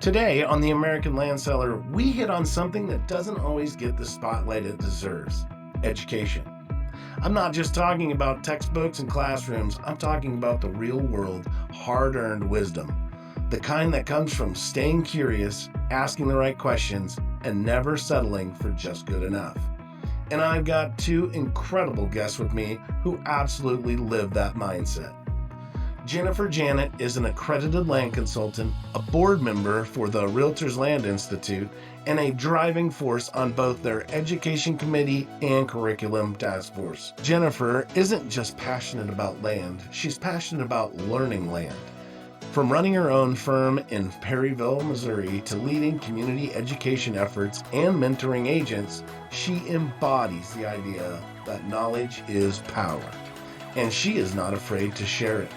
Today on The American Land Seller, we hit on something that doesn't always get the spotlight it deserves: education. I'm not just talking about textbooks and classrooms, I'm talking about the real world, hard-earned wisdom. The kind that comes from staying curious, asking the right questions, and never settling for just good enough. And I've got two incredible guests with me who absolutely live that mindset. Janet is an accredited land consultant, a board member for the Realtors Land Institute, and a driving force on both their education committee and curriculum task force. Jennifer isn't just passionate about land, she's passionate about learning land. From running her own firm in Perryville, Missouri, to leading community education efforts and mentoring agents, she embodies the idea that knowledge is power, and she is not afraid to share it.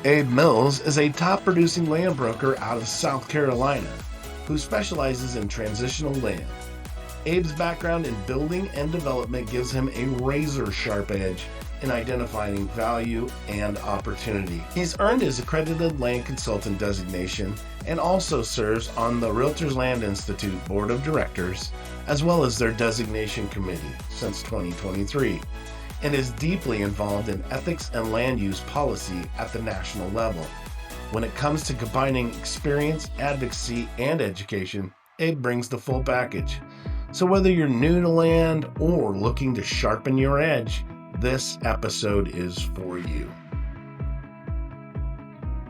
Abe Mills is a top-producing land broker out of South Carolina who specializes in transitional land. Abe's background in building and development gives him a razor-sharp edge in identifying value and opportunity. He's earned his accredited land consultant designation and also serves on the Realtors Land Institute Board of Directors, as well as their designation committee since 2023. And is deeply involved in ethics and land use policy at the national level. When it comes to combining experience, advocacy, and education, Abe brings the full package. So whether you're new to land or looking to sharpen your edge, this episode is for you.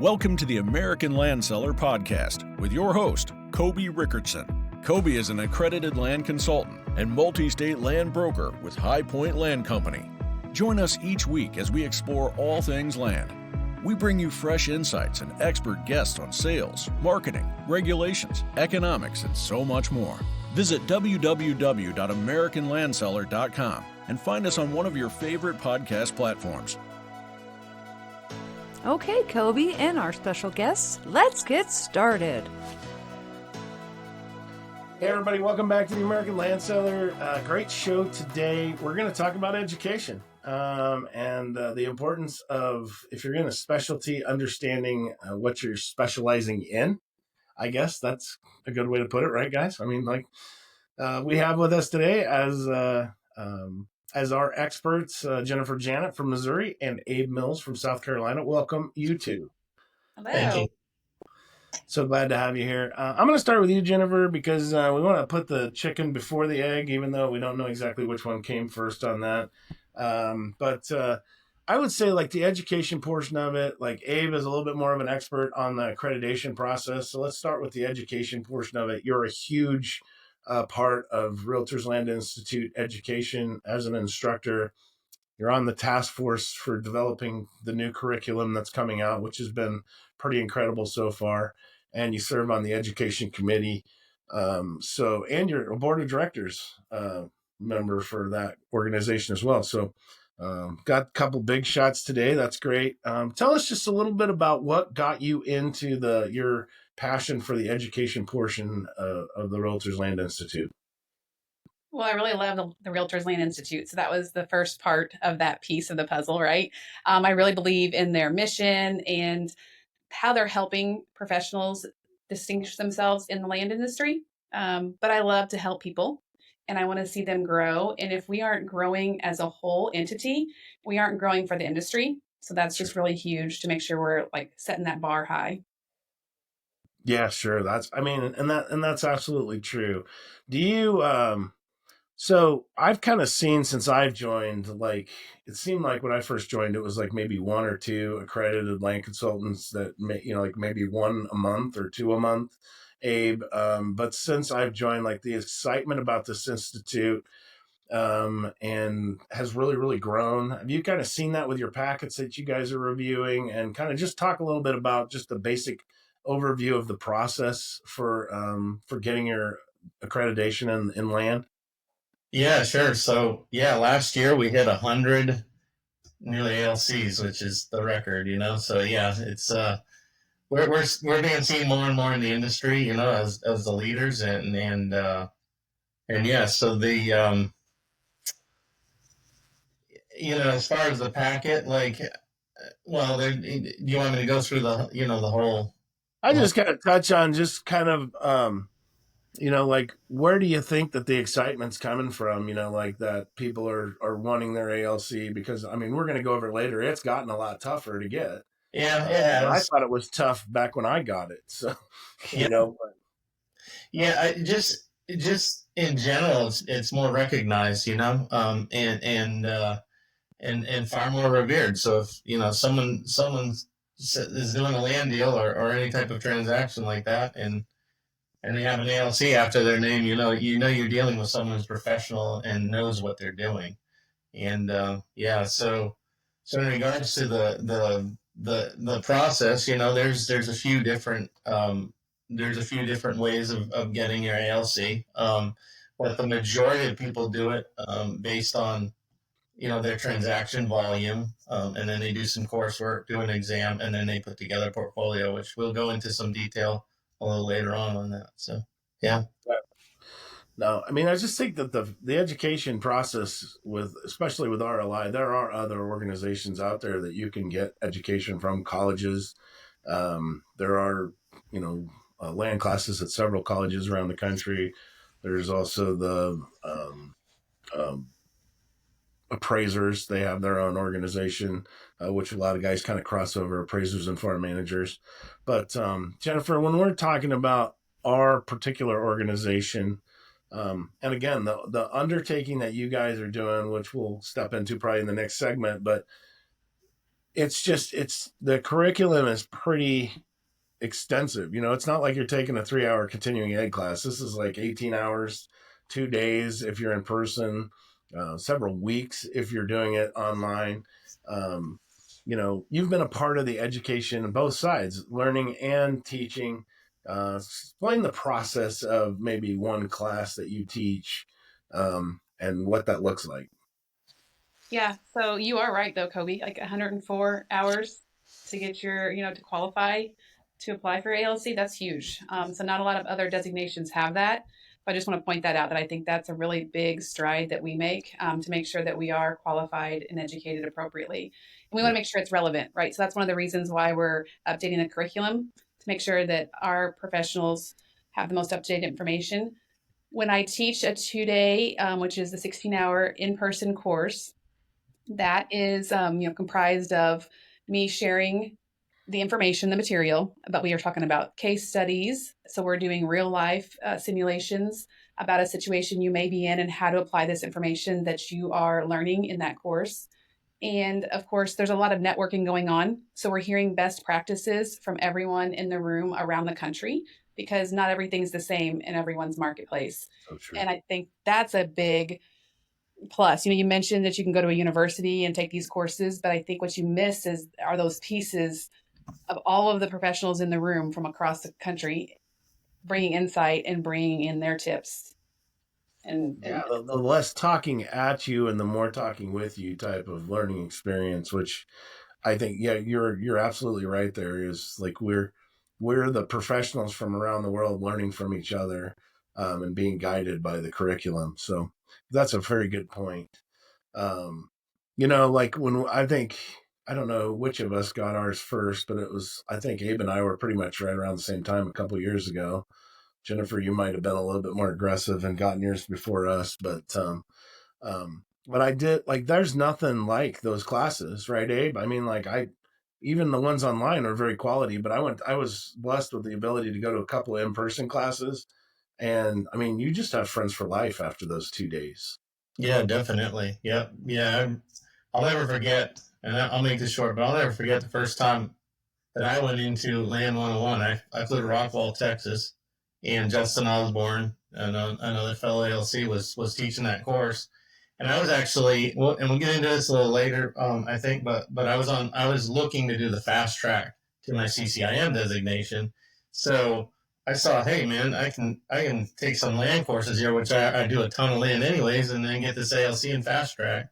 Welcome to the American Land Seller Podcast with your host, Koby Rickertsen. Koby is an accredited land consultant and multi-state land broker with High Point Land Company. Join us each week as we explore all things land. We bring you fresh insights and expert guests on sales, marketing, regulations, economics, and so much more. Visit www.americanlandseller.com and find us on one of your favorite podcast platforms. Okay, Koby and our special guests, let's get started. Hey everybody, welcome back to the American Land Seller. Great show today. We're going to talk about education and the importance of, if you're in a specialty, understanding what you're specializing in. I guess that's a good way to put it, right, guys? I mean, we have with us today as our experts, Janet from Missouri and Abe Mills from South Carolina. Welcome, you two. Hello. Thank you. So glad to have you here. I'm going to start with you, Jennifer, because we want to put the chicken before the egg, even though we don't know exactly which one came first on that. But I would say the education portion of it, Abe is a little bit more of an expert on the accreditation process. So let's start with the education portion of it. You're a huge part of Realtors Land Institute education as an instructor. You're on the task force for developing the new curriculum that's coming out, which has been pretty incredible so far. And you serve on the education committee. And you're a board of directors member for that organization as well. So got a couple big shots today. That's great. Tell us just a little bit about what got you into your passion for the education portion of the Realtors Land Institute. Well, I really love the Realtors Land Institute. So that was the first part of that piece of the puzzle, right? I really believe in their mission and how they're helping professionals distinguish themselves in the land industry. But I love to help people and I want to see them grow. And if we aren't growing as a whole entity, we aren't growing for the industry. So that's just really huge to make sure we're setting that bar high. Yeah, sure. That's absolutely true. Do you, so I've kind of seen since I've joined, it seemed like when I first joined, it was maybe one or two accredited land consultants that maybe one a month or two a month, Abe. But since I've joined, the excitement about this institute and has really, really grown. Have you kind of seen that with your packets that you guys are reviewing, and kind of just talk a little bit about just the basic overview of the process for getting your accreditation in land? Yeah, sure. So last year we hit 100 nearly ALCs, which is the record, So it's we're being seen more and more in the industry, as the leaders and so the as far as the packet, do you want me to go through the the whole? I just kind of touch on just kind of, like, where do you think that the excitement's coming from? Like that people are wanting their ALC because, I mean, we're going to go over it later. It's gotten a lot tougher to get. Yeah, it I has. thought it was tough back when I got it. So, Yeah, but yeah. Just in general, it's more recognized, and far more revered. So if someone is doing a land deal or any type of transaction like that, and they have an ALC after their name, you're dealing with someone who's professional and knows what they're doing. And yeah, so in regards to the process, there's a few different ways of getting your ALC. But the majority of people do it based on their transaction volume, and then they do some coursework, do an exam, and then they put together a portfolio, which we'll go into some detail a little later on that. So yeah. no, I mean, I just think that the education process especially with RLI, there are other organizations out there that you can get education from, colleges. There are, land classes at several colleges around the country. There's also the um, appraisers. They have their own organization, which a lot of guys kind of cross over, appraisers and farm managers. But Jennifer, when we're talking about our particular organization, and again, the undertaking that you guys are doing, which we'll step into probably in the next segment, but it's the curriculum is pretty extensive. It's not like you're taking a 3-hour continuing ed class. This is like 18 hours, 2 days if you're in person, several weeks if you're doing it online. You've been a part of the education on both sides, learning and teaching. Explain the process of maybe one class that you teach, and what that looks like. Yeah, so you are right though, Kobe. Like 104 hours to get to qualify to apply for ALC. That's huge. So not a lot of other designations have that. But I just want to point that out, that I think that's a really big stride that we make to make sure that we are qualified and educated appropriately. And we want to make sure it's relevant, right? So that's one of the reasons why we're updating the curriculum, to make sure that our professionals have the most up-to-date information. When I teach a 2-day, which is the 16-hour in-person course, that is comprised of me sharing the information, the material, but we are talking about case studies. So we're doing real life simulations about a situation you may be in and how to apply this information that you are learning in that course. And of course, there's a lot of networking going on. So we're hearing best practices from everyone in the room around the country, because not everything's the same in everyone's marketplace. So true. And I think that's a big plus. You mentioned that you can go to a university and take these courses, but I think what you miss are those pieces of all of the professionals in the room from across the country bringing insight and bringing in their tips. And the less talking at you and the more talking with you type of learning experience, which I think, yeah, you're absolutely right. There is, like, we're the professionals from around the world learning from each other, and being guided by the curriculum. So that's a very good point. Like when I don't know which of us got ours first, but I think Abe and I were pretty much right around the same time a couple of years ago. Jennifer, you might have been a little bit more aggressive and gotten yours before us, but I did, like, there's nothing like those classes, right, Abe? I mean, like, even the ones online are very quality, but I was blessed with the ability to go to a couple of in-person classes. And I mean, you just have friends for life after those 2 days. Yeah, definitely. Yep. Yeah. I'll never forget, and I'll make this short, but I'll never forget the first time that I went into Land 101. I flew to Rockwall, Texas, and Justin Osborne, another fellow ALC, was teaching that course. And I was actually, and we'll get into this a little later, I think, but I was looking to do the fast track to my CCIM designation. So I saw, hey man, I can take some land courses here, which I do a ton of land anyways, and then get this ALC and fast track.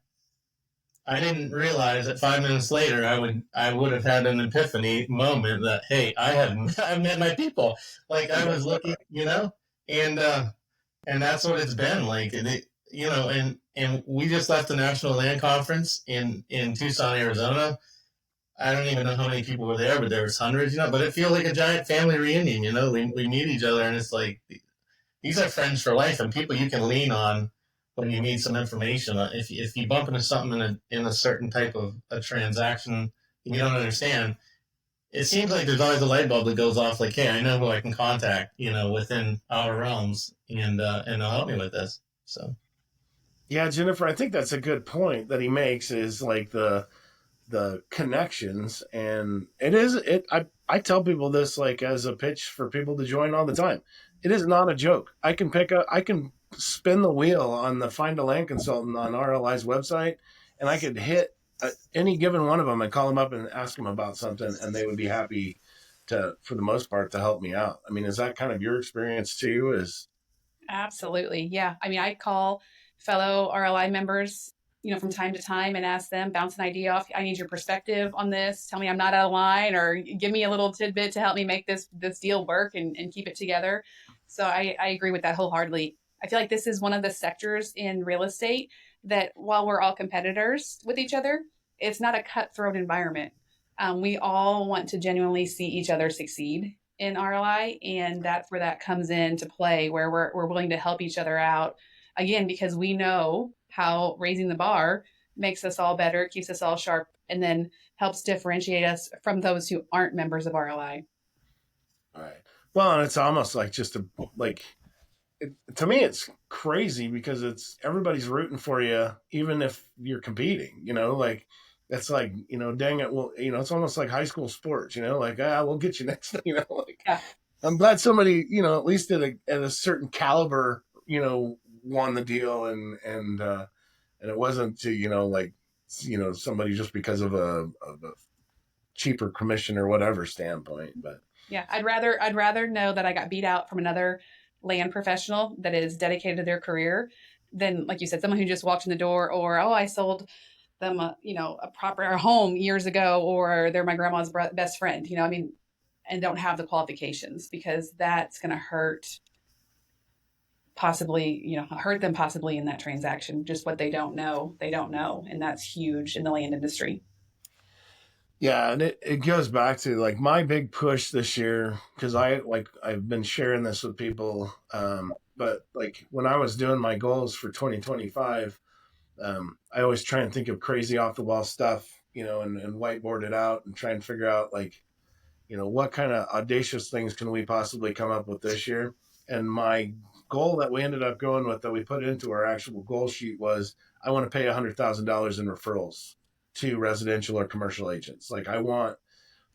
I didn't realize that 5 minutes later I would have had an epiphany moment that, hey, I've met my people. Like, I was looking, and that's what it's been like. And we just left the National Land Conference in Tucson, Arizona. I don't even know how many people were there, but there was hundreds, but it feels like a giant family reunion, we meet each other and it's like, these are friends for life and people you can lean on when you need some information. If you bump into something in a certain type of a transaction you don't understand, it seems like there's always a light bulb that goes off like, hey, I know who I can contact, within our realms and they'll help me with this. So. Yeah, Jennifer, I think that's a good point that he makes is like the connections, and I tell people this like as a pitch for people to join all the time. It is not a joke. I can spin the wheel on the Find a Land Consultant on RLI's website, and I could hit any given one of them and call them up and ask them about something, and they would be happy to, for the most part, to help me out. I mean, is that kind of your experience too? Absolutely. Yeah. I mean, I call fellow RLI members, from time to time and ask them, bounce an idea off. I need your perspective on this. Tell me I'm not out of line, or give me a little tidbit to help me make this deal work and keep it together. So I agree with that wholeheartedly. I feel like this is one of the sectors in real estate that while we're all competitors with each other, it's not a cutthroat environment. We all want to genuinely see each other succeed in RLI, and that's where that comes into play, where we're willing to help each other out, again, because we know how raising the bar makes us all better, keeps us all sharp, and then helps differentiate us from those who aren't members of RLI. All right. Well, and it's almost like to me, it's crazy because everybody's rooting for you, even if you're competing, it's like, dang it. Well, it's almost like high school sports, like, we'll get you next, Yeah. I'm glad somebody, at least at a certain caliber, won the deal and it wasn't to, somebody just because of a cheaper commission or whatever standpoint. But yeah, I'd rather know that I got beat out from another land professional that is dedicated to their career than, like you said, someone who just walked in the door, or, oh, I sold them a home years ago, or they're my grandma's best friend, and don't have the qualifications, because that's going to hurt them possibly in that transaction. Just what they don't know, and that's huge in the land industry. Yeah, and it goes back to like my big push this year, because I've been sharing this with people, but like when I was doing my goals for 2025, I always try and think of crazy off the wall stuff, and whiteboard it out and try and figure out like, what kind of audacious things can we possibly come up with this year. And my goal that we ended up going with, that we put into our actual goal sheet, was I want to pay $100,000 in referrals to residential or commercial agents. Like I want,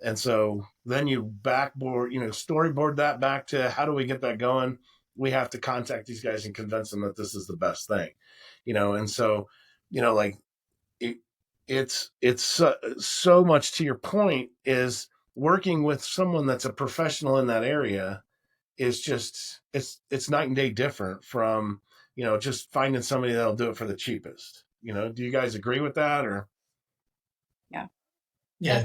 and so then you backboard, storyboard that back to how do we get that going? We have to contact these guys and convince them that this is the best thing, and so, like it's so much to your point, is working with someone that's a professional in that area is just, it's night and day different from, just finding somebody that'll do it for the cheapest. Do you guys agree with that? Or Yeah,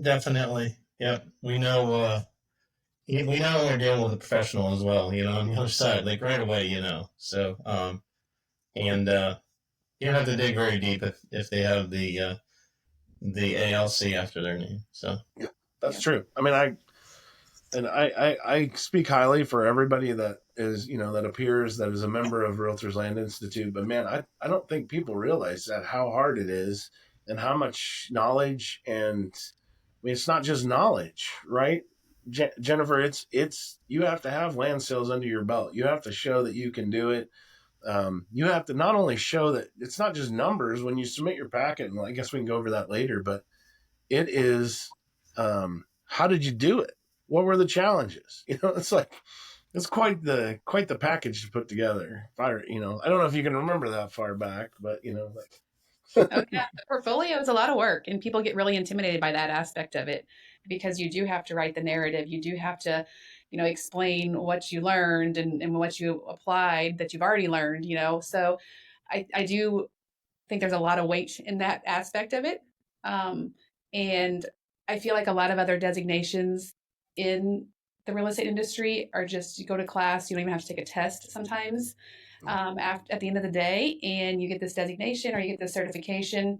definitely. Yeah, we know when we're dealing with a professional as well, on the other side, like right away, So, and you don't have to dig very deep if they have the ALC after their name. So yeah, that's true. I mean, I speak highly for everybody that is, that appears, that is a member of Realtors Land Institute. But man, I don't think people realize that how hard it is and how much knowledge, and I mean, it's not just knowledge, right? Jennifer, it's you have to have land sales under your belt. You have to show that you can do it. You have to not only show that it's not just numbers when you submit your packet, and I guess we can go over that later, but it is, how did you do it? What were the challenges? It's like, it's quite the package to put together. I don't know if you can remember that far back, but Oh, yeah. The portfolio is a lot of work, and people get really intimidated by that aspect of it, because you do have to write the narrative. You do have to, explain what you learned and what you applied that you've already learned, So I do think there's a lot of weight in that aspect of it. And I feel like a lot of other designations in the real estate industry are just, you go to class, you don't even have to take a test sometimes. At the end of the day, and you get this designation or you get this certification,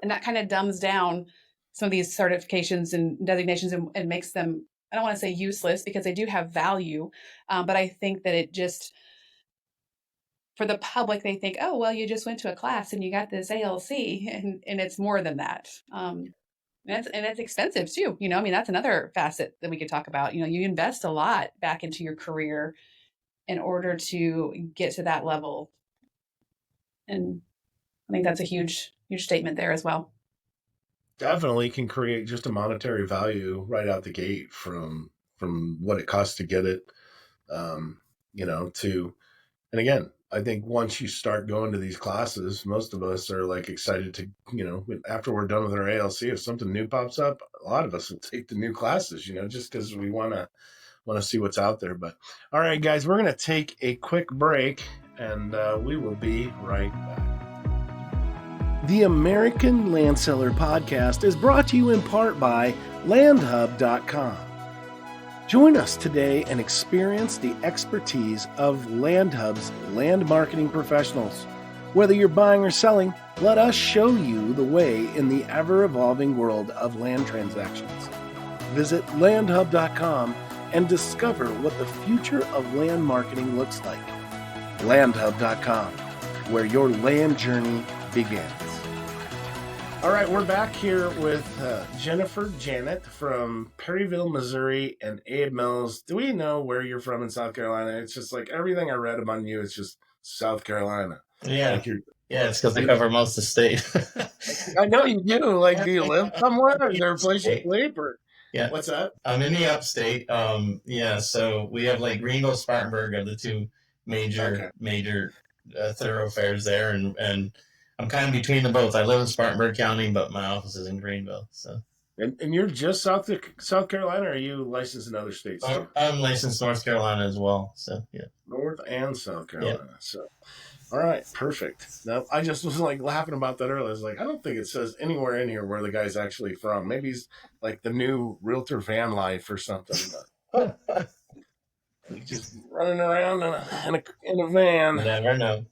and that kind of dumbs down some of these certifications and designations and makes them, I don't want to say useless because they do have value, but I think that it just, for the public, they think, oh, well, you just went to a class and you got this ALC, and it's more than that. And it's expensive too. I mean, that's another facet that we could talk about. You invest a lot back into your career in order to get to that level. And I think that's a huge, huge statement there as well. Definitely can create just a monetary value right out the gate from what it costs to get it, and again, I think once you start going to these classes, most of us are like excited to, after we're done with our ALC, if something new pops up, a lot of us will take the new classes, just because we want to see what's out there. But all right, guys, we're going to take a quick break, and we will be right back. The American Land Seller Podcast is brought to you in part by LandHub.com. Join us today and experience the expertise of LandHub's land marketing professionals. Whether you're buying or selling, let us show you the way in the ever-evolving world of land transactions. Visit LandHub.com and discover what the future of land marketing looks like. LandHub.com, where your land journey begins. All right, we're back here with Janet from Perryville, Missouri, and Abe Mills. Do we know where you're from in South Carolina? It's just like everything I read about you, it's just South Carolina. Yeah. It's because they cover most of the state. I know you do. Like, do you live somewhere? Is there a place you sleep? Or yeah. What's that? I'm in the upstate. So we have like Greenville, Spartanburg are the two major thoroughfares there, and I'm kind of between the both. I live in Spartanburg County, but my office is in Greenville. So. And you're just South Carolina, or are you licensed in other states too? I'm licensed North Carolina as well. So yeah. North and South Carolina. Yeah. So, all right, perfect. Now, I just was like laughing about that earlier. I was like, I don't think it says anywhere in here where the guy's actually from. Maybe he's like the new realtor van life or something. But he's just running around in a van. Never know.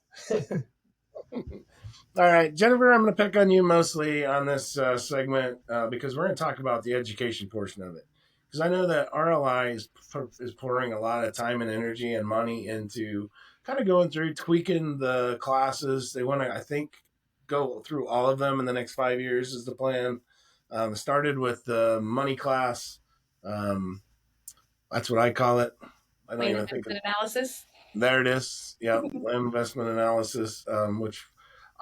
All right, Jennifer, I'm going to pick on you mostly on this segment because we're going to talk about the education portion of it. Because I know that RLI is pouring a lot of time and energy and money into kind of going through, tweaking the classes. They want to, I think, go through all of them in the next 5 years is the plan. Started with the money class. That's what I call it. I don't even think analysis. There it is. Yeah, land investment analysis, which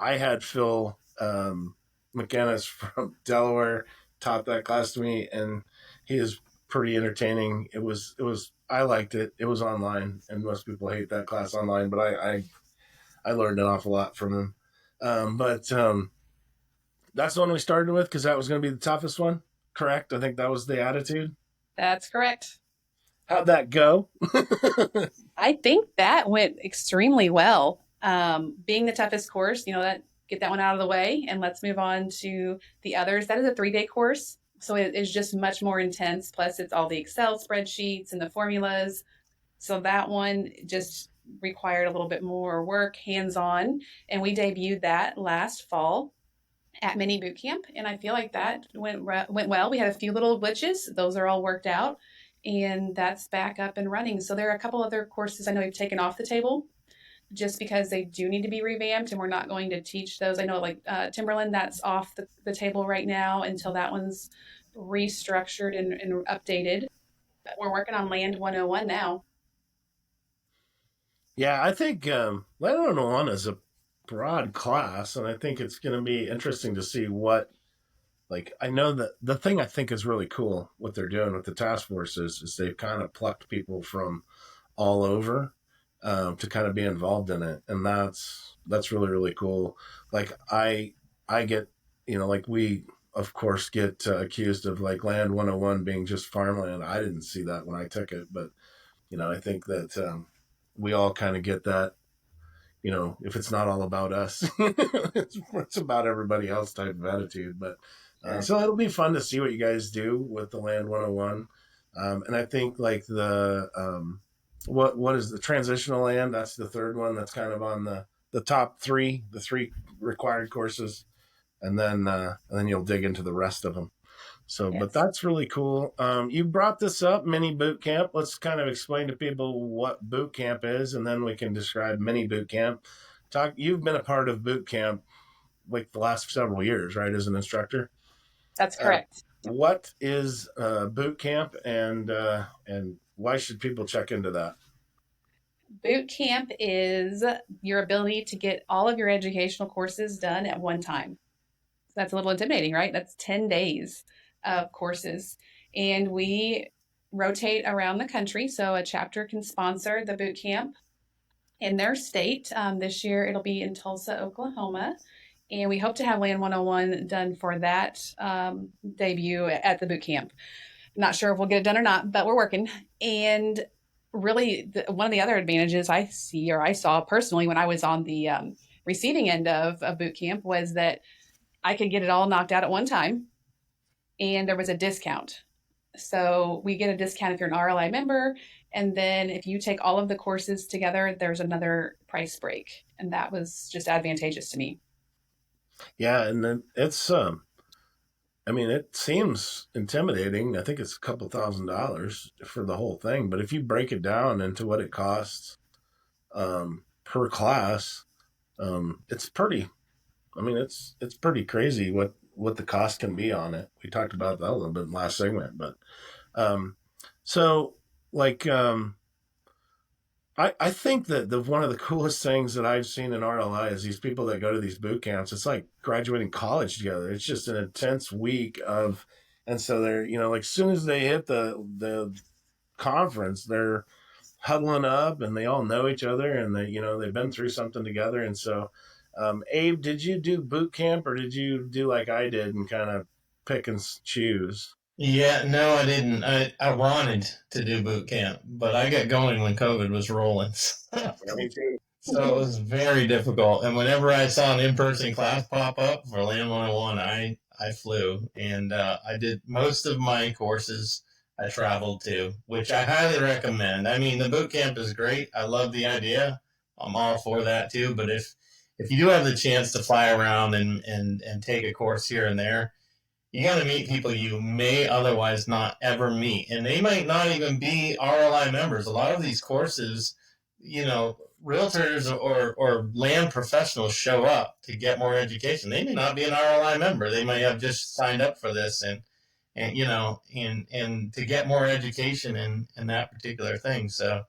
I had Phil McInnes from Delaware taught that class to me, and he is pretty entertaining. It was I liked it. It was online, and most people hate that class online, but I learned an awful lot from him. But that's the one we started with because that was going to be the toughest one, correct? I think that was the attitude. That's correct. How'd that go? I think that went extremely well. Being the toughest course, get that one out of the way, and let's move on to the others. That is a 3-day course, so it is just much more intense. Plus, it's all the Excel spreadsheets and the formulas. So that one just required a little bit more work, hands-on, and we debuted that last fall at Mini Boot Camp, and I feel like that went well. We had a few little glitches; those are all worked out, and that's back up and running. So there are a couple other courses I know we've taken off the table, just because they do need to be revamped, and we're not going to teach those. I know like Timberland, that's off the table right now until that one's restructured and updated. But we're working on Land 101 now. Yeah, I think Land 101 is a broad class, and I think it's going to be interesting to see what, I know that the thing I think is really cool, what they're doing with the task force is they've kind of plucked people from all over to kind of be involved in it, and that's really, really cool. I get, we of course get accused of Land 101 being just farmland. I didn't see that when I took it, but I think that we all kind of get that. If it's not all about us, it's about everybody else type of attitude. But so it'll be fun to see what you guys do with the Land 101, and I think what is the transitional land? That's the third one. That's kind of on the top three, the 3 required courses, and then you'll dig into the rest of them. So, but Yes. that's really cool. You brought this up, mini boot camp. Let's kind of explain to people what boot camp is, and then we can describe mini boot camp. You've been a part of boot camp like the last several years, right, as an instructor? That's Uh, correct. what is boot camp, and why should people check into that? Boot camp is your ability to get all of your educational courses done at one time. So that's a little intimidating, right? That's 10 days of courses. And we rotate around the country. So a chapter can sponsor the boot camp in their state. This year it'll be in Tulsa, Oklahoma. And we hope to have Land 101 done for that debut at the boot camp. Not sure if we'll get it done or not, but we're working. And really, one of the other advantages I see or I saw personally when I was on the receiving end of boot camp was that I could get it all knocked out at one time, and there was a discount. So we get a discount if you're an RLI member, and then if you take all of the courses together, there's another price break, and that was just advantageous to me. Yeah, and then it's I mean, it seems intimidating. I think it's a couple $1,000s for the whole thing, but if you break it down into what it costs per class, it's pretty. I mean, it's pretty crazy what the cost can be on it. We talked about that a little bit in the last segment, but um, so like I think that one of the coolest things that I've seen in RLI is these people that go to these boot camps. It's like graduating college together. It's just an intense week of, and so they're, like as soon as they hit the conference, they're huddling up and they all know each other and they've been through something together. And so, Abe, did you do boot camp or did you do like I did and kind of pick and choose? Yeah, no, I didn't. I wanted to do boot camp, but I got going when COVID was rolling. Yeah, me too. So it was very difficult. And whenever I saw an in-person class pop up for Land 101, I flew. And I did most of my courses I traveled to, which I highly recommend. I mean, the boot camp is great. I love the idea. I'm all for that too. But if you do have the chance to fly around and take a course here and there, you got to meet people you may otherwise not ever meet. And they might not even be RLI members. A lot of these courses, realtors or land professionals show up to get more education. They may not be an RLI member. They may have just signed up for this and to get more education in that particular thing. So,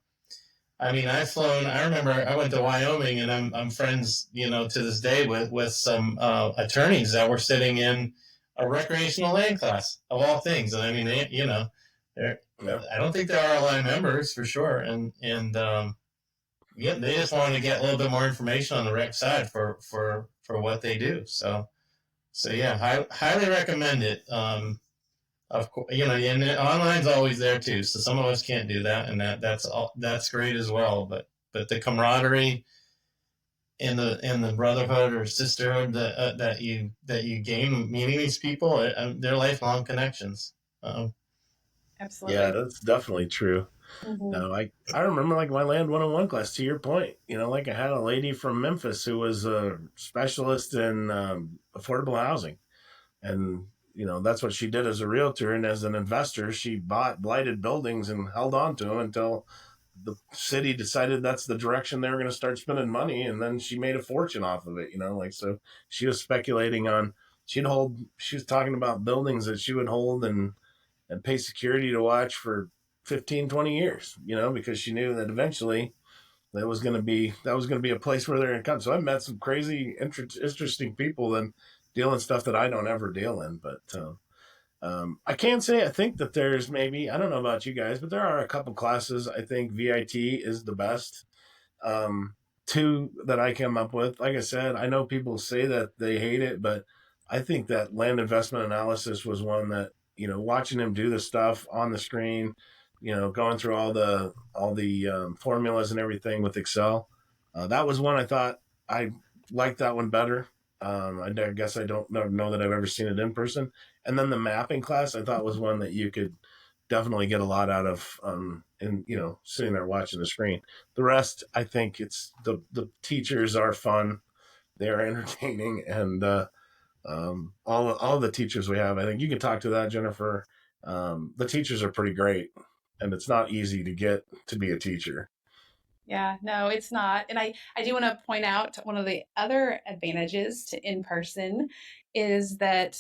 I mean, I've flown. I remember I went to Wyoming, and I'm friends, to this day with some attorneys that were sitting in a recreational land class of all things. And I mean, they're Yeah. I don't think they're RLI members for sure, and yeah, they just wanted to get a little bit more information on the rec side for what they do. So yeah, highly recommend it. Of course, and online's always there too. So some of us can't do that, and that's great as well. But the camaraderie and the brotherhood or sisterhood that you gain meeting these people, they're lifelong connections. Yeah, Absolutely. that's definitely true. Mm-hmm. No, I remember like my Land 101 class, to your point, like I had a lady from Memphis who was a specialist in affordable housing. And, that's what she did as a realtor. And as an investor, she bought blighted buildings and held on to them until the city decided that's the direction they were going to start spending money. And then she made a fortune off of it, so she was speculating on, she was talking about buildings that she would hold and pay security to watch for 15, 20 years, because she knew that eventually that was going to be a place where they're going to come. So I met some crazy, interesting people and deal in stuff that I don't ever deal in. But I can say I think that there's maybe, I don't know about you guys, but there are a couple classes. I think VIT is the best. Two that I came up with. Like I said, I know people say that they hate it, but I think that land investment analysis was one that, watching him do the stuff on the screen, going through all the formulas and everything with Excel. That was one I thought I liked that one better. I guess I don't know that I've ever seen it in person. And then the mapping class I thought was one that you could definitely get a lot out of in sitting there watching the screen. The rest, I think it's the teachers are fun, they're entertaining, and All the teachers we have, I think you can talk to that, Jennifer. The teachers are pretty great, and it's not easy to get to be a teacher. Yeah, no, it's not. And I do want to point out one of the other advantages to in-person is that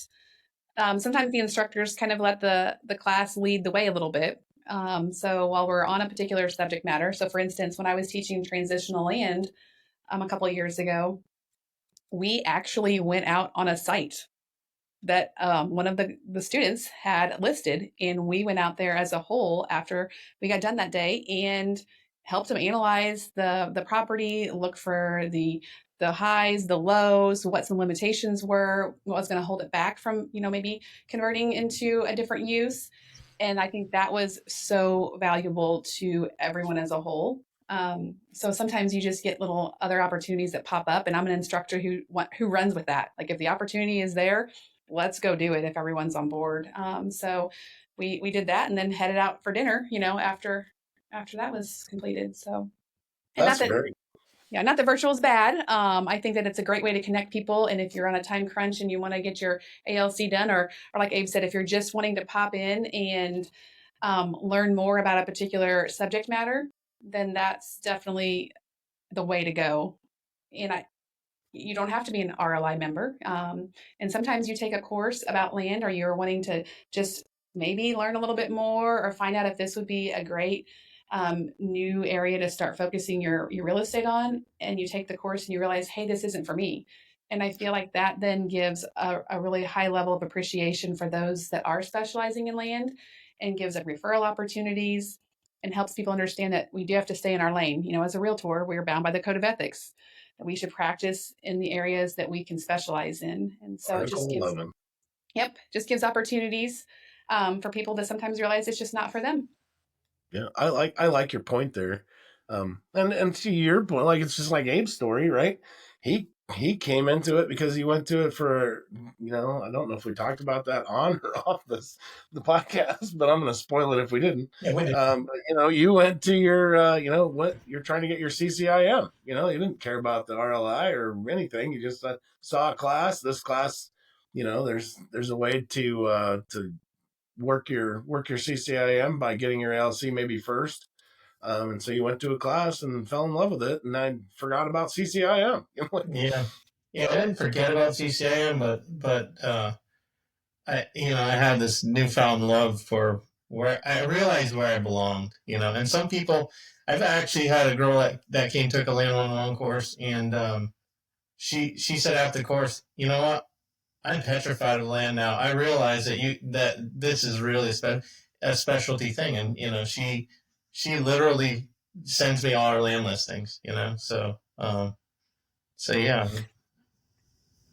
sometimes the instructors kind of let the class lead the way a little bit. So while we're on a particular subject matter, so for instance, when I was teaching transitional land a couple of years ago, we actually went out on a site that one of the students had listed, and we went out there as a whole after we got done that day and helped them analyze the property, look for the highs, the lows, what some limitations were, what was going to hold it back from maybe converting into a different use. And I think that was so valuable to everyone as a whole. So sometimes you just get little other opportunities that pop up, and I'm an instructor who runs with that. Like if the opportunity is there, let's go do it if everyone's on board. So we did that and then headed out for dinner, after that was completed. So and That's great. Yeah, not that virtual is bad. I think that it's a great way to connect people. And if you're on a time crunch and you want to get your ALC done, or like Abe said, if you're just wanting to pop in and learn more about a particular subject matter, then that's definitely the way to go. And you don't have to be an RLI member. And sometimes you take a course about land, or you're wanting to just maybe learn a little bit more or find out if this would be a great new area to start focusing your real estate on. And you take the course and you realize, hey, this isn't for me. And I feel like that then gives a really high level of appreciation for those that are specializing in land, and gives up referral opportunities and helps people understand that we do have to stay in our lane. As a realtor, we're bound by the code of ethics that we should practice in the areas that we can specialize in. And so it just gives opportunities for people to sometimes realize it's just not for them. Yeah, I like your point there. And to your point, like it's just like Abe's story, right? He came into it because he went to it for, I don't know if we talked about that on or off the podcast, but I'm going to spoil it if we didn't. Yeah, we did. But, you went to your, what you're trying to get your CCIM. You didn't care about the RLI or anything. You just saw a class. This class, there's a way to work your CCIM by getting your ALC maybe first. And so you went to a class and fell in love with it, and I forgot about CCIM. Yeah, I didn't forget about CCIM, but I had this newfound love for where I realized where I belonged. And some people, I've actually had a girl that came took a land 101 course, and she said after the course, you know what, I'm petrified of land now. I realize that this is really a specialty thing, and she literally sends me all our land listings, so yeah.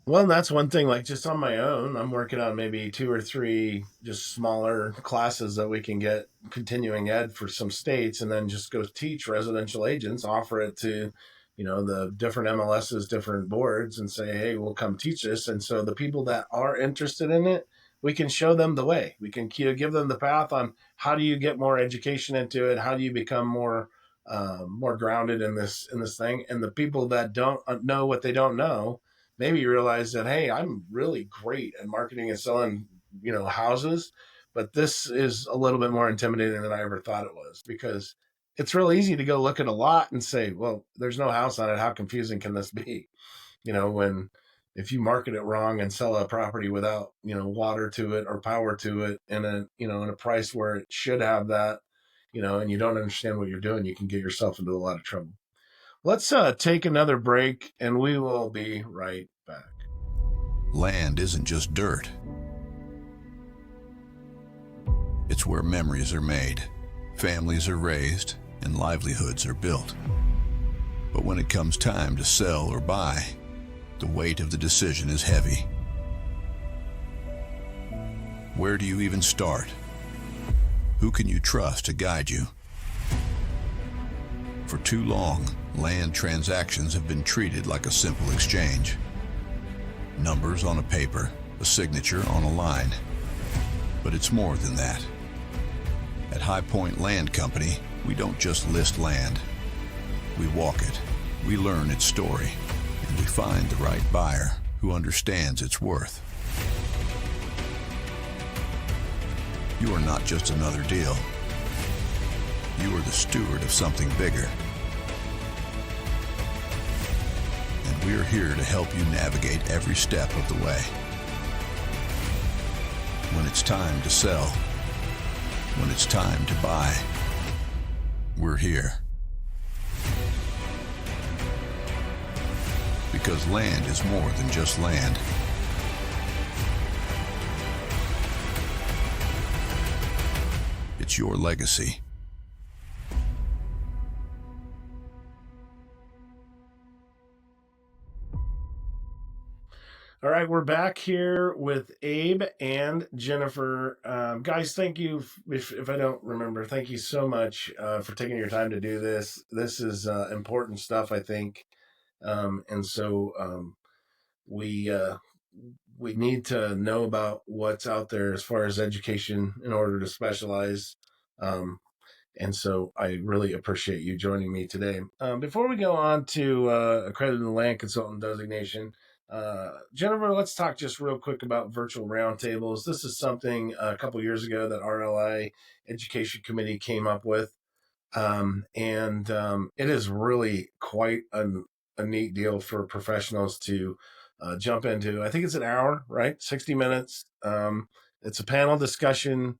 Well, that's one thing, like just on my own, I'm working on maybe 2 or 3 just smaller classes that we can get continuing ed for some states, and then just go teach residential agents, offer it to, the different MLSs, different boards, and say, hey, we'll come teach this. And so the people that are interested in it, we can show them the way. We can give them the path on how do you get more education into it? How do you become more grounded in this thing? And the people that don't know what they don't know, maybe realize that, hey, I'm really great at marketing and selling, houses, but this is a little bit more intimidating than I ever thought it was, because it's real easy to go look at a lot and say, well, there's no house on it. How confusing can this be? If you market it wrong and sell a property without, water to it or power to it, and in a price where it should have that, and you don't understand what you're doing, you can get yourself into a lot of trouble. Let's take another break, and we will be right back. Land isn't just dirt. It's where memories are made, families are raised, and livelihoods are built. But when it comes time to sell or buy, the weight of the decision is heavy. Where do you even start? Who can you trust to guide you? For too long, land transactions have been treated like a simple exchange. Numbers on a paper, a signature on a line. But it's more than that. At High Point Land Company, we don't just list land. We walk it, we learn its story, and we find the right buyer. who understands its worth. You are not just another deal. You are the steward of something bigger. And we're here to help you navigate every step of the way. When it's time to sell, when it's time to buy, we're here. Because land is more than just land. It's your legacy. All right, we're back here with Abe and Jennifer. Guys, thank you. If I don't remember, thank you so much for taking your time to do this. This is important stuff, I think. And so we need to know about what's out there as far as education in order to specialize. And so I really appreciate you joining me today. Before we go on to accredited land consultant designation, Jennifer, let's talk just real quick about virtual roundtables. This is something a couple years ago that RLI Education Committee came up with. And it is really quite a neat deal for professionals to jump into. I think it's an hour, right? 60 minutes. It's a panel discussion.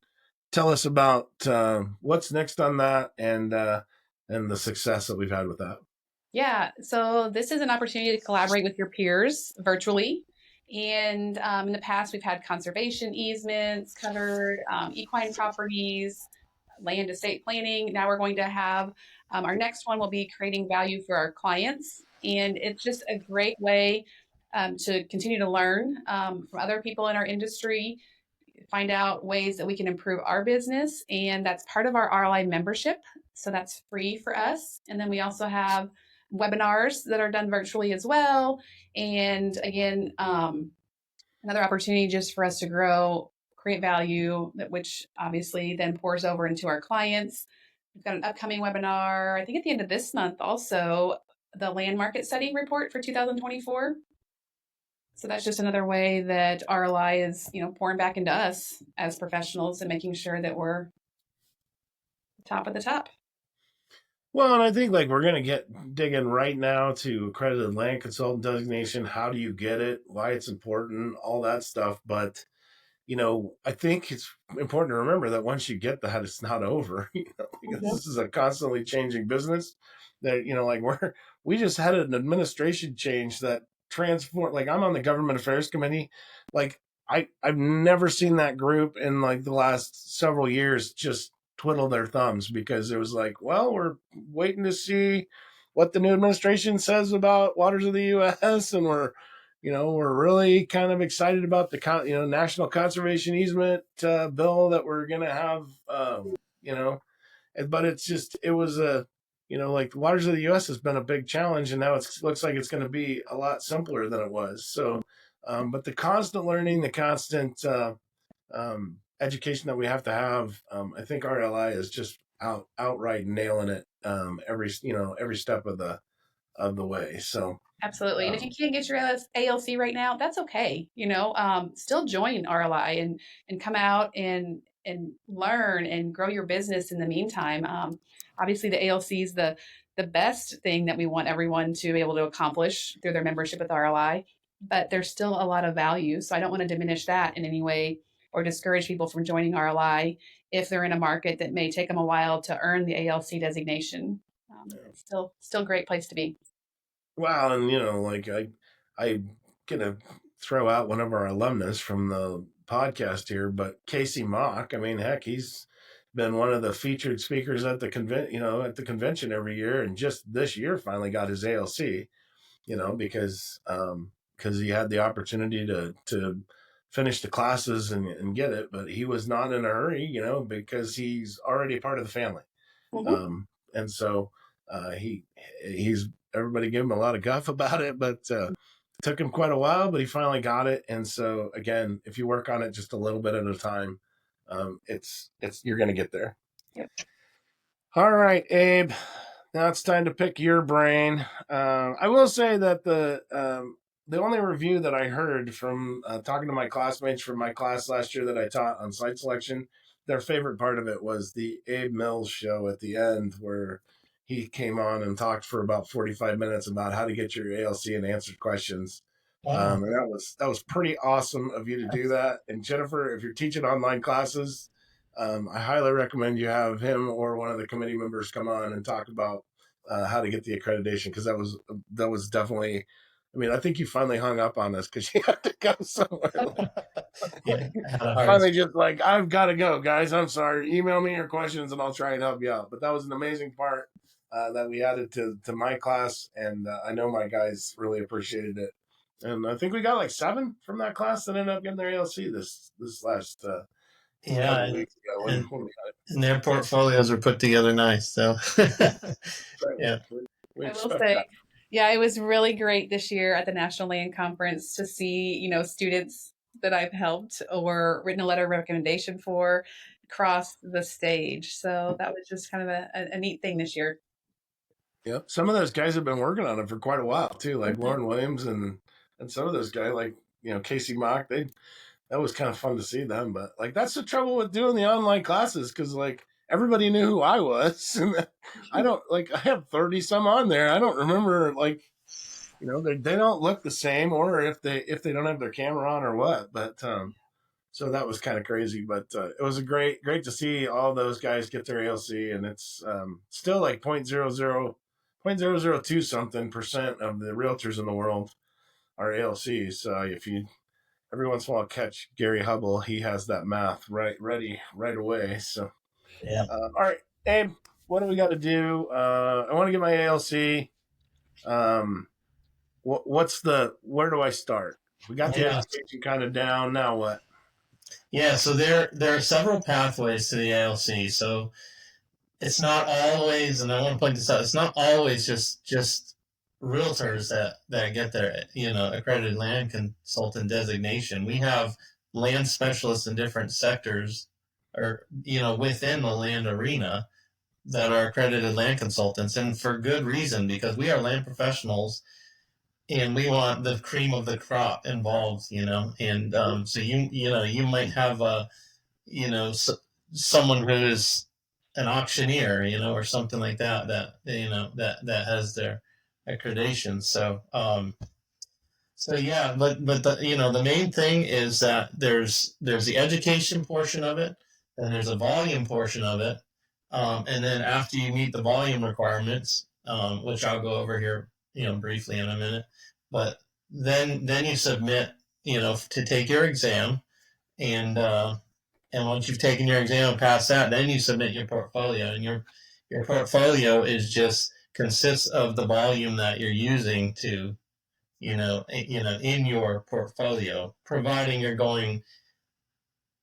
Tell us about what's next on that and the success that we've had with that. Yeah, so this is an opportunity to collaborate with your peers virtually. And in the past, we've had conservation easements covered, equine properties, land estate planning. Now we're going to have our next one will be creating value for our clients. And it's just a great way to continue to learn from other people in our industry, find out ways that we can improve our business. And that's part of our RLI membership. So that's free for us. And then we also have webinars that are done virtually as well. And again, another opportunity just for us to grow, create value, which obviously then pours over into our clients. We've got an upcoming webinar, I think at the end of this month also, the land market study report for 2024. So that's just another way that RLI is, pouring back into us as professionals and making sure that we're top of the top. Well, and I think we're going to dig in right now to accredited land consultant designation. How do you get it? Why it's important? All that stuff. But I think it's important to remember that once you get that, it's not over. Because this is a constantly changing business. That we just had an administration change that transformed. I'm on the government affairs committee. I've never seen that group in the last several years just twiddle their thumbs because it was we're waiting to see what the new administration says about waters of the U.S. and we're really kind of excited about the national conservation easement bill that we're gonna have. But it was a the waters of the U.S. has been a big challenge, and now it looks like it's going to be a lot simpler than it was. So, but the constant learning, the constant education that we have to have, I think RLI is just outright nailing it every step of the way. So absolutely. And if you can't get your ALC right now, that's okay. Still join RLI and come out and learn and grow your business in the meantime. Obviously the ALC is the best thing that we want everyone to be able to accomplish through their membership with RLI, but there's still a lot of value. So I don't want to diminish that in any way or discourage people from joining RLI if they're in a market that may take them a while to earn the ALC designation. It's still a great place to be. Wow, and I'm gonna throw out one of our alumnus from the podcast here, but Casey Mock. I mean, heck, he's been one of the featured speakers at the convention every year, and just this year finally got his ALC. Because he had the opportunity to finish the classes and get it, but he was not in a hurry, because he's already part of the family. Mm-hmm. And so he's everybody gave him a lot of guff about it, but it took him quite a while, but he finally got it. And so again, if you work on it just a little bit at a time, you're going to get there. Yep. All right, Abe, now it's time to pick your brain. I will say that the the only review that I heard from talking to my classmates from my class last year that I taught on site selection, their favorite part of it was the Abe Mills show at the end, where he came on and talked for about 45 minutes about how to get your ALC and answered questions. Wow. And that was pretty awesome of you to do that. And Jennifer, if you're teaching online classes, I highly recommend you have him or one of the committee members come on and talk about how to get the accreditation, because that was definitely. I mean, I think you finally hung up on us because you had to go somewhere. Yeah, I had a hard Finally, just like, I've got to go, guys. I'm sorry. Email me your questions and I'll try and help you out. But that was an amazing part that we added to my class, and I know my guys really appreciated it. And I think we got like 7 from that class that ended up getting their ALC this last yeah, couple weeks ago. When we got it. and their portfolios were put together nice. So yeah, We I will expect say, that. yeah, it was really great this year at the National Land Conference to see, students that I've helped or written a letter of recommendation for cross the stage. So that was just kind of a neat thing this year. Yep. Some of those guys have been working on it for quite a while too, like Lauren Williams and some of those guys, like Casey Mock. That was kind of fun to see them. But like, that's the trouble with doing the online classes, because like everybody knew who I was, and I don't like. I have 30 some on there. I don't remember, like, they don't look the same, or if they don't have their camera on or what. But so that was kind of crazy. But it was great to see all those guys get their ALC, and it's still like 0.002 something percent of the realtors in the world are ALCs. So if you every once in a while catch Gary Hubble, he has that math ready right away. So yeah. all right, Abe, what do we got to do? I want to get my ALC. Where do I start? We got the education kind of down. Now what? Yeah, so there are several pathways to the ALC. So it's not always, and I want to point this out, it's not always just realtors that get their accredited land consultant designation. We have land specialists in different sectors, or within the land arena, that are accredited land consultants, and for good reason, because we are land professionals and we want the cream of the crop involved, and so you might have someone who is an auctioneer, or something like that has their accreditation. So yeah, but the main thing is that there's the education portion of it, and there's a volume portion of it, and then after you meet the volume requirements, which I'll go over here briefly in a minute, but then you submit to take your exam, and once you've taken your exam and passed that, then you submit your portfolio, and your portfolio consists of the volume that you're using to in your portfolio, providing you're going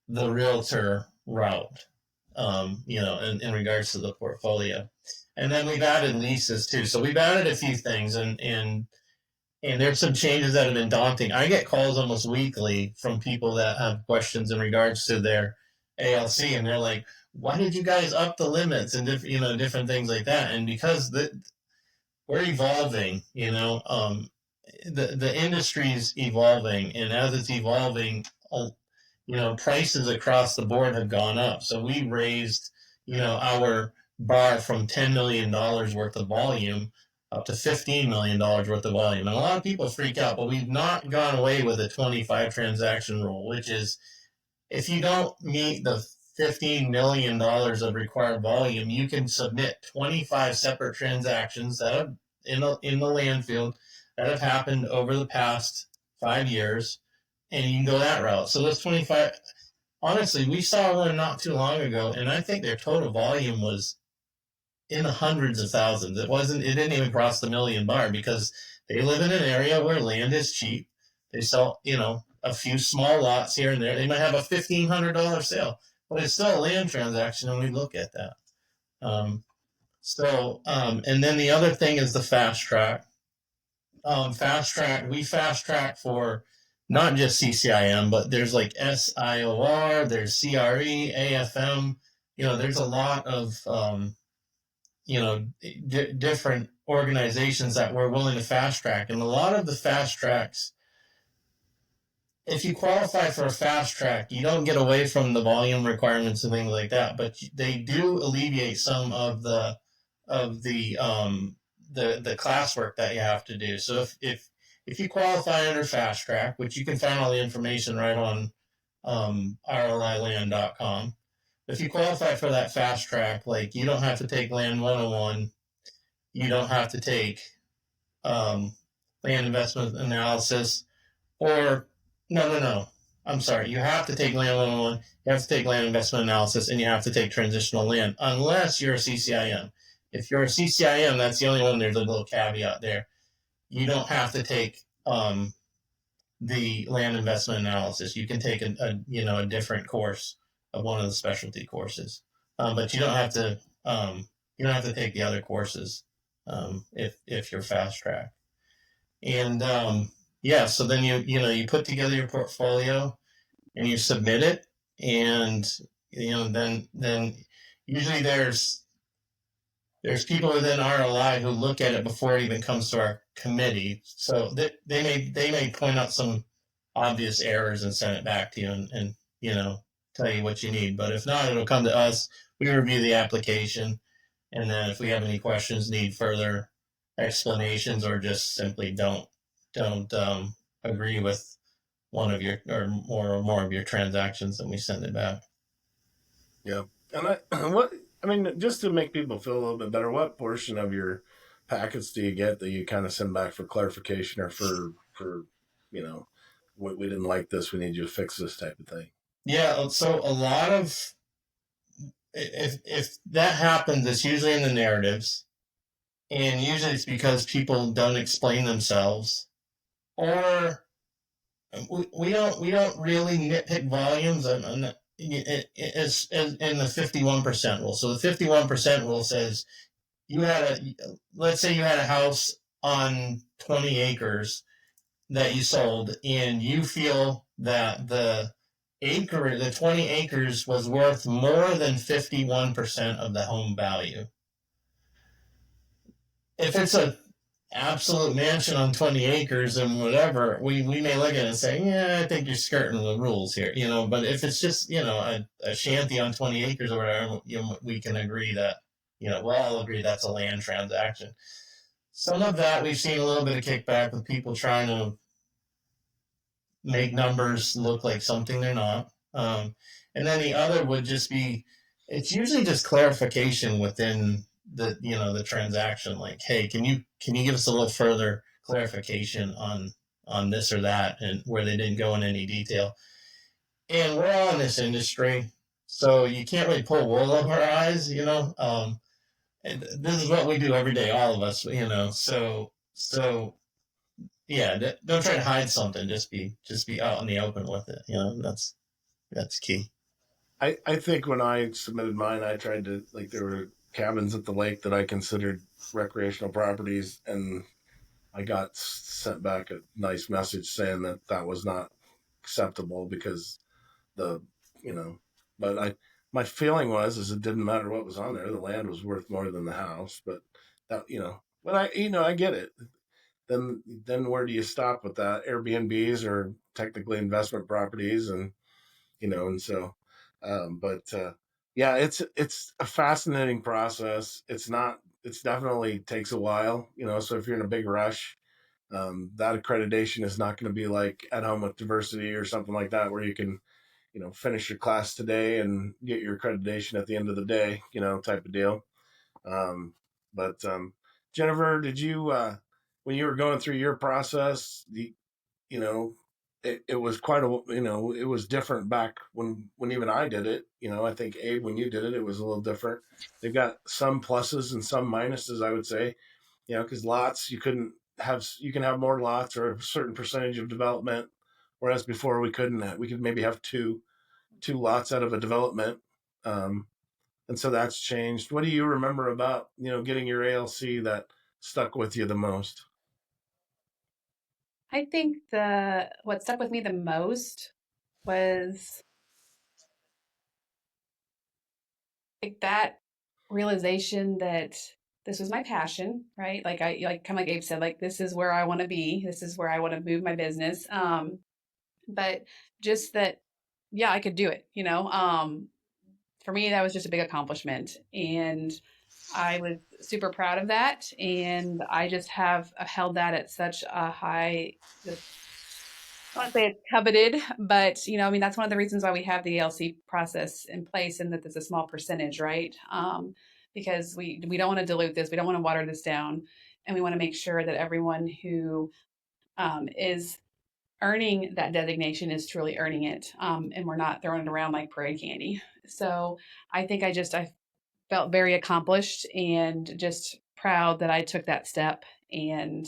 the realtor route, in regards to the portfolio. And then we've added leases too. So we've added a few things, and there's some changes that have been daunting. I get calls almost weekly from people that have questions in regards to their ALC, and they're like, "Why did you guys up the limits?" and different things like that. And because we're evolving, the industry's evolving, and as it's evolving, prices across the board have gone up. So we raised, our bar from $10 million worth of volume up to $15 million worth of volume. And a lot of people freak out, but we've not gone away with a 25 transaction rule, which is, if you don't meet the $15 million of required volume, you can submit 25 separate transactions that have in the land field that have happened over the past 5 years, and you can go that route. So those 25, honestly, we saw one not too long ago, and I think their total volume was in the hundreds of thousands. It didn't even cross the million bar, because they live in an area where land is cheap. They sell, a few small lots here and there. They might have a $1,500 sale, but it's still a land transaction, and we look at that. And then the other thing is the fast track. We fast track for not just CCIM, but there's like SIOR, there's CRE, AFM. There's a lot of different organizations that we're willing to fast track, and a lot of the fast tracks if you qualify for a fast track, you don't get away from the volume requirements and things like that, but they do alleviate some of the classwork that you have to do. So if you qualify under fast track, which you can find all the information right on RLIland.com, if you qualify for that fast track, like you don't have to take Land 101, you don't have to take land investment analysis, or no. I'm sorry. You have to take Land 101, you have to take land investment analysis, and you have to take transitional land, unless you're a CCIM. If you're a CCIM, that's the only one. There's a little caveat there. You don't have to take the land investment analysis. You can take a different course of one of the specialty courses, but you don't have to take the other courses if you're fast track. And so then you put together your portfolio and you submit it, and then usually there's people within RLI who look at it before it even comes to our committee. So they may point out some obvious errors and send it back to you and tell you what you need. But if not, it'll come to us. We review the application, and then if we have any questions, need further explanations, or just simply don't agree with one of your or more of your transactions, then we send it back. Yeah. And just to make people feel a little bit better, what portion of your packets do you get that you kind of send back for clarification or for we didn't like this, we need you to fix this type of thing? Yeah, so a lot of, if that happens, it's usually in the narratives, and usually it's because people don't explain themselves, or we don't really nitpick volumes it's in the 51% rule. So the 51% rule says let's say you had a house on 20 acres that you sold, and you feel that the 20 acres was worth more than 51% of the home value. If it's a absolute mansion on 20 acres and whatever, we may look at it and say, yeah, I think you're skirting the rules here, but if it's just, a shanty on 20 acres or whatever, we can agree that, we'll all agree that's a land transaction. Some of that we've seen a little bit of kickback with people trying to make numbers look like something they're not. And then the other would just be, it's usually just clarification within the transaction, like, hey, can you give us a little further clarification on this or that, and where they didn't go in any detail. And we're all in this industry, so you can't really pull wool over our eyes, and this is what we do every day, all of us, so yeah, don't try to hide something, just be out in the open with it, that's key. I think when I submitted mine, I tried to, like, there were cabins at the lake that I considered recreational properties, and I got sent back a nice message saying that was not acceptable because my feeling is it didn't matter what was on there. The land was worth more than the house, but I get it. Then where do you stop with that? Airbnbs are technically investment properties, and yeah, it's a fascinating process. It's definitely takes a while, so if you're in a big rush, that accreditation is not going to be like At Home with Diversity or something like that, where you can, finish your class today and get your accreditation at the end of the day, type of deal. But Jennifer, did you, when you were going through your process, it was quite it was different back when even I did it. I think, Abe, when you did it, it was a little different. They've got some pluses and some minuses, I would say, because lots, you can have more lots or a certain percentage of development, whereas before we couldn't. We could maybe have two lots out of a development. And so that's changed. What do you remember about, getting your ALC that stuck with you the most? I think what stuck with me the most was like that realization that this was my passion, right? Like kind of like Abe said, like, this is where I want to be. This is where I want to move my business. but just that, yeah, I could do it, for me, that was just a big accomplishment. And I was super proud of that. And I just have held that at such a high, just, I want to say it's coveted, but that's one of the reasons why we have the ALC process in place, and that there's a small percentage, right? Because we don't want to dilute this, we don't want to water this down, and we want to make sure that everyone who is earning that designation is truly earning it, and we're not throwing it around like parade candy. So I think I felt very accomplished and just proud that I took that step and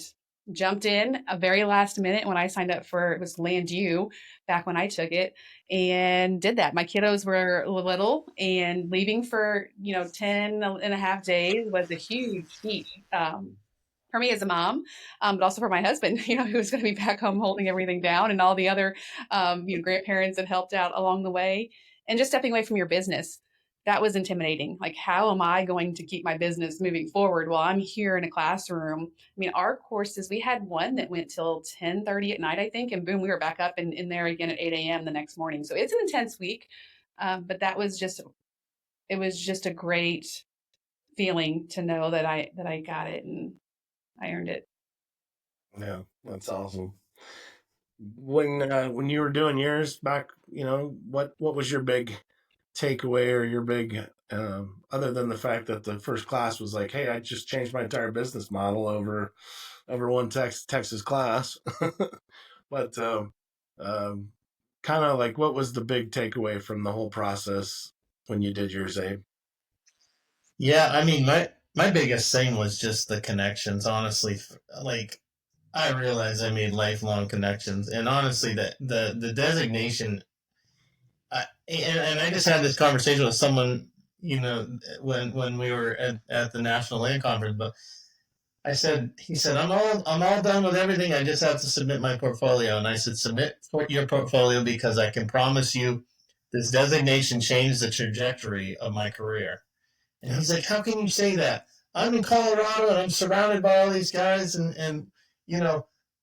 jumped in a very last minute when I signed up for, it was Land U back when I took it, and did that. My kiddos were little, and leaving for 10 and a half days was a huge feat, for me as a mom, but also for my husband, who was going to be back home holding everything down, and all the other, grandparents that helped out along the way, and just stepping away from your business. That was intimidating. Like, how am I going to keep my business moving forward while I'm here in a classroom? I mean, our courses, we had one that went till 10:30 at night, I think, and boom, we were back up and in there again at 8 a.m. the next morning. So it's an intense week, but it was just a great feeling to know that I got it and I earned it. Yeah, that's awesome. When you were doing yours back, what was your big takeaway, or your big, other than the fact that the first class was like, hey, I just changed my entire business model over one Texas class, but kind of like, what was the big takeaway from the whole process when you did yours, Abe? Yeah, I mean, my biggest thing was just the connections. Honestly, like I realized I made lifelong connections, and honestly, the designation. And I just had this conversation with someone, when we were at the National Land Conference. But he said, I'm all done with everything. I just have to submit my portfolio. And I said, submit your portfolio, because I can promise you, this designation changed the trajectory of my career. And he's like, how can you say that? I'm in Colorado and I'm surrounded by all these guys, and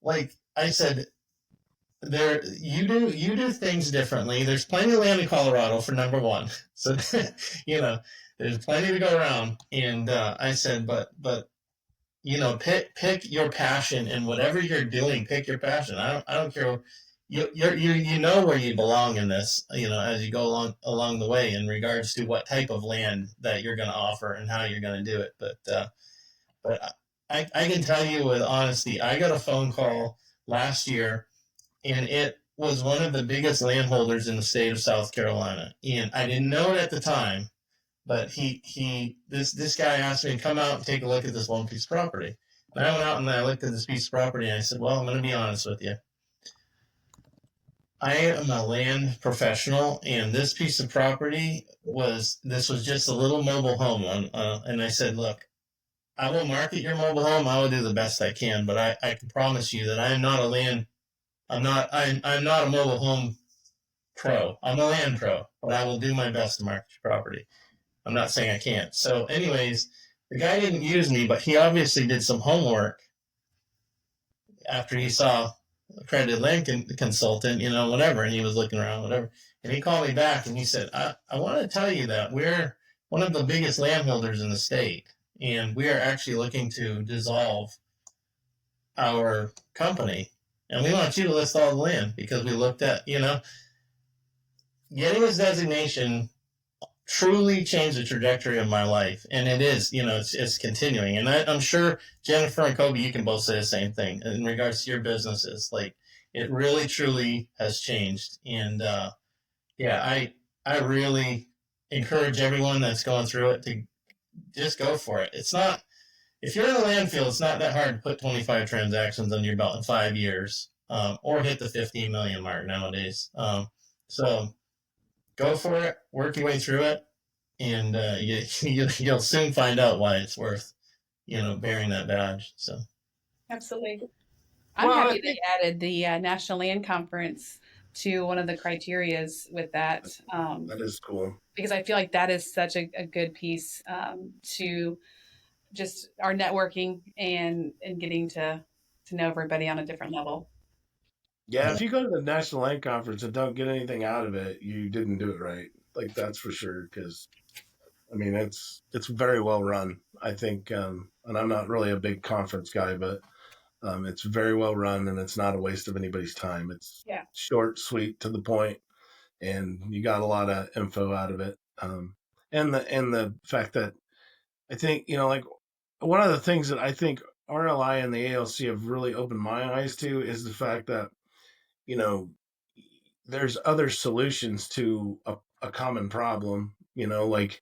like I said, you do things differently. There's plenty of land in Colorado, for number one. So there's plenty to go around. And I said, but pick your passion, and whatever you're doing, pick your passion. I don't care. You know where you belong in this, as you go along the way, in regards to what type of land that you're going to offer and how you're going to do it. But I can tell you with honesty, I got a phone call last year, and it was one of the biggest landholders in the state of South Carolina. And I didn't know it at the time, but this guy asked me to come out and take a look at this one piece of property. And I went out and I looked at this piece of property, and I said, well, I'm going to be honest with you. I am a land professional, and this piece of property was just a little mobile home. And I said, look, I will market your mobile home. I will do the best I can, but I can promise you that I am not I'm not a mobile home pro. I'm a land pro, but I will do my best to market your property. I'm not saying I can't. So anyways, the guy didn't use me, but he obviously did some homework after he saw accredited land consultant, whatever, and he was looking around, whatever. And he called me back and he said, I want to tell you that we're one of the biggest landholders in the state, and we are actually looking to dissolve our company. And we want you to list all the land, because we looked at, getting this designation truly changed the trajectory of my life. And it is, it's continuing. And I'm sure Jennifer and Koby, you can both say the same thing in regards to your businesses. Like, it really, truly has changed. And I really encourage everyone that's going through it to just go for it. It's not, if you're in a landfill, it's not that hard to put 25 transactions under your belt in 5 years, or hit the 15 million mark nowadays. So go for it, work your way through it, and you'll soon find out why it's worth, bearing that badge. So Absolutely. I'm happy they added the National Land Conference to one of the criterias with that. That is cool. Because I feel like that is such a good piece to just our networking and getting to know everybody on a different level. Yeah, if you go to the National Land Conference and don't get anything out of it, you didn't do it right. Like, that's for sure. Because I mean, it's very well run. I think, and I'm not really a big conference guy, but it's very well run, and it's not a waste of anybody's time. It's Yeah. short, sweet, to the point, and you got a lot of info out of it. And the fact that I think, like, one of the things that I think RLI and the ALC have really opened my eyes to is the fact that, you know, there's other solutions to a common problem. Like,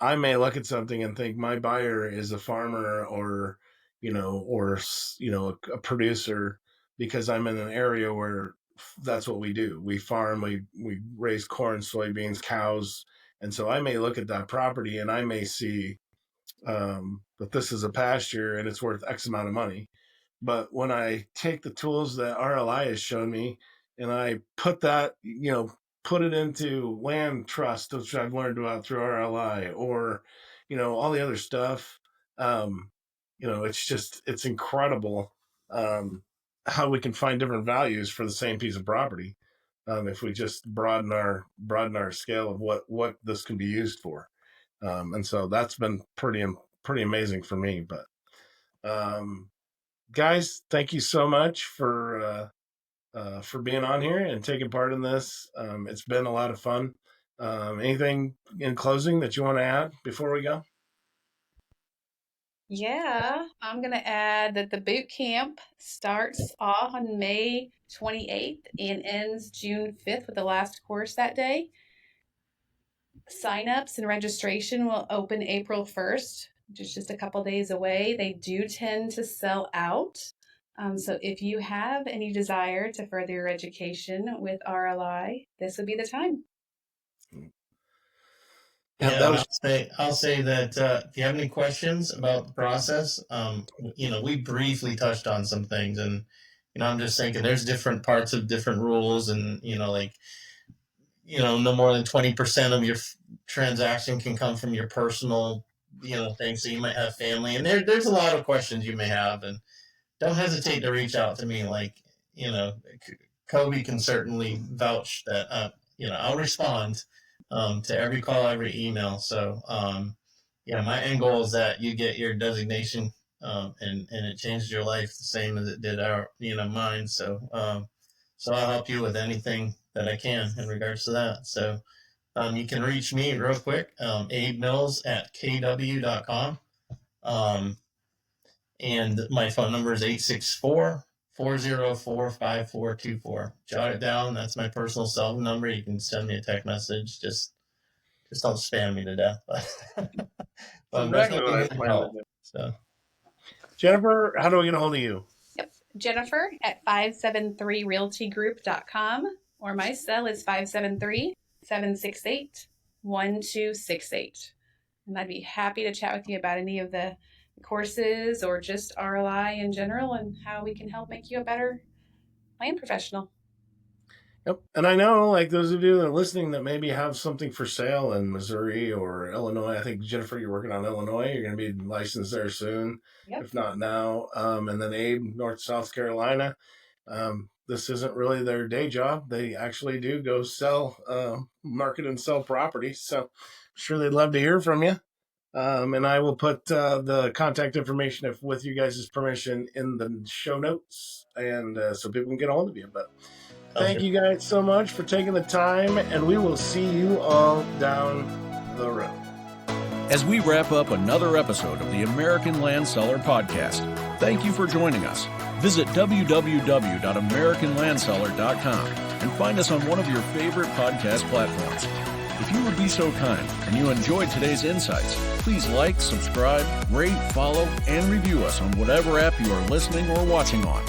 I may look at something and think my buyer is a farmer, or a producer, because I'm in an area where that's what we do. We farm, we raise corn, soybeans, cows. And so I may look at that property and I may see that this is a pasture and it's worth X amount of money. But when I take the tools that RLI has shown me and I put it into land trust, which I've learned about through RLI, or, all the other stuff, it's incredible how we can find different values for the same piece of property, if we just broaden our scale of what this can be used for. And so that's been pretty amazing for me. But guys, thank you so much for being on here and taking part in this. It's been a lot of fun. Anything in closing that you want to add before we go? Yeah, I'm going to add that the boot camp starts off on May 28th and ends June 5th with the last course that day. Sign-ups and registration will open April 1st, which is just a couple days away. They do tend to sell out. So if you have any desire to further your education with RLI, this would be the time. Yeah, I'll say that if you have any questions about the process, we briefly touched on some things, and I'm just thinking there's different parts of different rules, and no more than 20% of your transaction can come from your personal thing. So you might have family, and there's a lot of questions you may have, and don't hesitate to reach out to me. Like, Koby can certainly vouch that I'll respond to every call, every email. So, my end goal is that you get your designation, and it changes your life the same as it did mine. So I'll help you with anything that I can in regards to that. So, you can reach me real quick, Abe Mills at kw.com. And my phone number is 864-404-5424. Jot it down. That's my personal cell phone number. You can send me a text message. Just don't spam me to death. But so, Jennifer, how do we get a hold of you? Yep. Jennifer at 573realtygroup.com, or my cell is 573-768-1268. And I'd be happy to chat with you about any of the courses or just RLI in general and how we can help make you a better land professional. Yep. And I know, like, those of you that are listening that maybe have something for sale in Missouri or Illinois. I think, Jennifer, you're working on Illinois. You're going to be licensed there soon, if not now. And then Abe, North South Carolina. This isn't really their day job. They actually do go sell, market and sell property. So I'm sure they'd love to hear from you. And I will put the contact information, with you guys' permission, in the show notes, and so people can get a hold of you. But thank you guys so much for taking the time, and we will see you all down the road. As we wrap up another episode of the American Land Seller Podcast, thank you for joining us. Visit www.americanlandseller.com and find us on one of your favorite podcast platforms. If you would be so kind and you enjoyed today's insights, please like, subscribe, rate, follow, and review us on whatever app you are listening or watching on.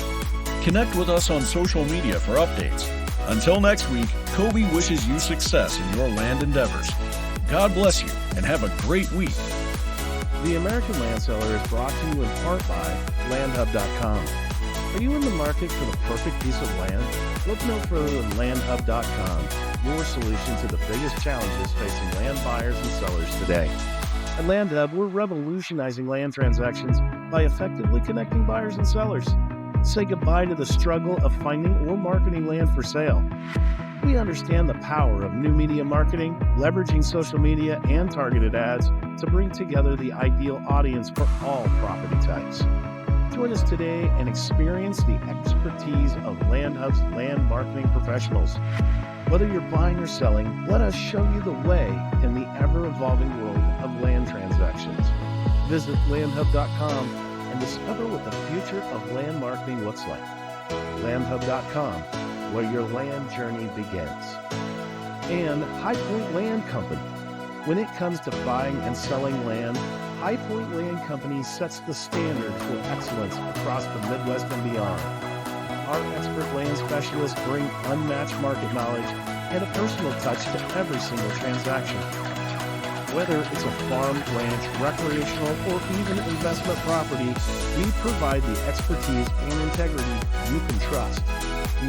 Connect with us on social media for updates. Until next week, Koby wishes you success in your land endeavors. God bless you and have a great week. The American Land Seller is brought to you in part by landhub.com. Are you in the market for the perfect piece of land? Look no further than landhub.com, your solution to the biggest challenges facing land buyers and sellers today. At LandHub, we're revolutionizing land transactions by effectively connecting buyers and sellers. Say goodbye to the struggle of finding or marketing land for sale. We understand the power of new media marketing, leveraging social media and targeted ads to bring together the ideal audience for all property types. Join us today and experience the expertise of LandHub's land marketing professionals. Whether you're buying or selling, let us show you the way in the ever-evolving world of land transactions. Visit landhub.com and discover what the future of land marketing looks like. landhub.com, where your land journey begins. And High Point Land Company. When it comes to buying and selling land, High Point Land Company sets the standard for excellence across the Midwest and beyond. Our expert land specialists bring unmatched market knowledge and a personal touch to every single transaction. Whether it's a farm, ranch, recreational, or even investment property, we provide the expertise and integrity you can trust.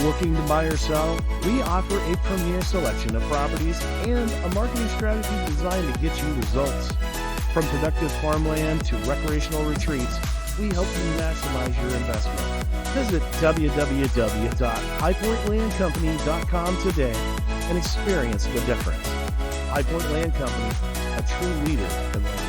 Looking to buy or sell? We offer a premier selection of properties and a marketing strategy designed to get you results. From productive farmland to recreational retreats, we help you maximize your investment. Visit www.highpointlandcompany.com today and experience the difference. High Point Land Company, a true leader in land.